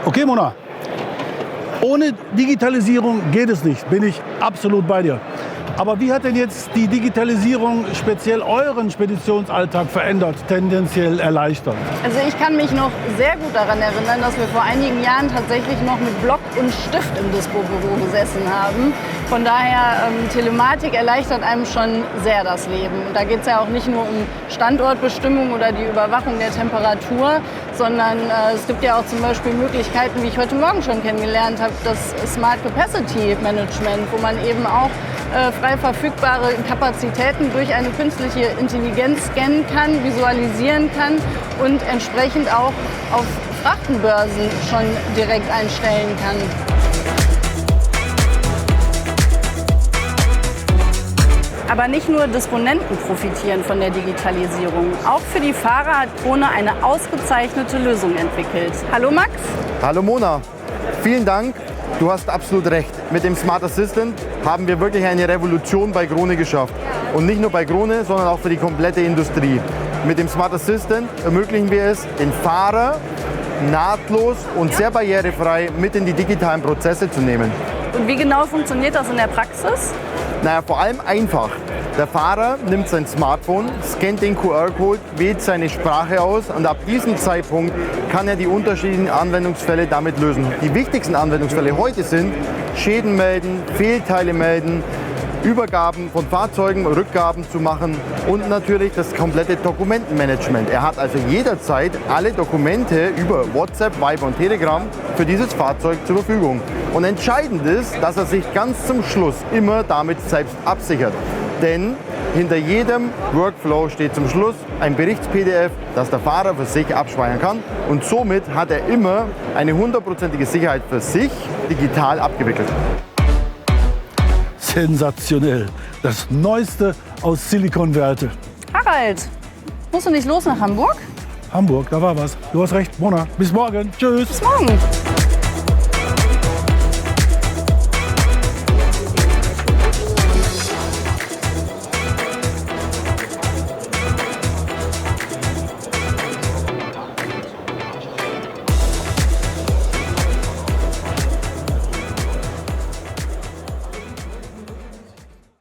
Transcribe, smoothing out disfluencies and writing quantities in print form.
Okay, Mona. Ohne Digitalisierung geht es nicht, bin ich absolut bei dir. Aber wie hat denn jetzt die Digitalisierung speziell euren Speditionsalltag verändert, tendenziell erleichtert? Also ich kann mich noch sehr gut daran erinnern, dass wir vor einigen Jahren tatsächlich noch mit Block und Stift im Dispo-Büro gesessen haben. Von daher, Telematik erleichtert einem schon sehr das Leben. Und da geht es ja auch nicht nur um Standortbestimmung oder die Überwachung der Temperatur, sondern es gibt ja auch zum Beispiel Möglichkeiten, wie ich heute Morgen schon kennengelernt habe, das Smart Capacity Management, wo man eben auch frei verfügbare Kapazitäten durch eine künstliche Intelligenz scannen kann, visualisieren kann und entsprechend auch auf Frachtenbörsen schon direkt einstellen kann. Aber nicht nur Disponenten profitieren von der Digitalisierung. Auch für die Fahrer hat Krone eine ausgezeichnete Lösung entwickelt. Hallo Max. Hallo Mona. Vielen Dank. Du hast absolut recht. Mit dem Smart Assistant haben wir wirklich eine Revolution bei Krone geschafft. Und nicht nur bei Krone, sondern auch für die komplette Industrie. Mit dem Smart Assistant ermöglichen wir es, den Fahrer nahtlos und sehr barrierefrei mit in die digitalen Prozesse zu nehmen. Und wie genau funktioniert das in der Praxis? Naja, vor allem einfach. Der Fahrer nimmt sein Smartphone, scannt den QR-Code, wählt seine Sprache aus und ab diesem Zeitpunkt kann er die unterschiedlichen Anwendungsfälle damit lösen. Die wichtigsten Anwendungsfälle heute sind Schäden melden, Fehlteile melden, Übergaben von Fahrzeugen, Rückgaben zu machen und natürlich das komplette Dokumentenmanagement. Er hat also jederzeit alle Dokumente über WhatsApp, Viber und Telegram für dieses Fahrzeug zur Verfügung. Und entscheidend ist, dass er sich ganz zum Schluss immer damit selbst absichert. Denn hinter jedem Workflow steht zum Schluss ein Berichts-PDF, das der Fahrer für sich abspeichern kann. Und somit hat er immer eine 100%ige Sicherheit für sich digital abgewickelt. Sensationell. Das Neueste aus Silicon Valley. Harald, musst du nicht los nach Hamburg? Hamburg, da war was. Du hast recht, Mona. Bis morgen. Tschüss. Bis morgen.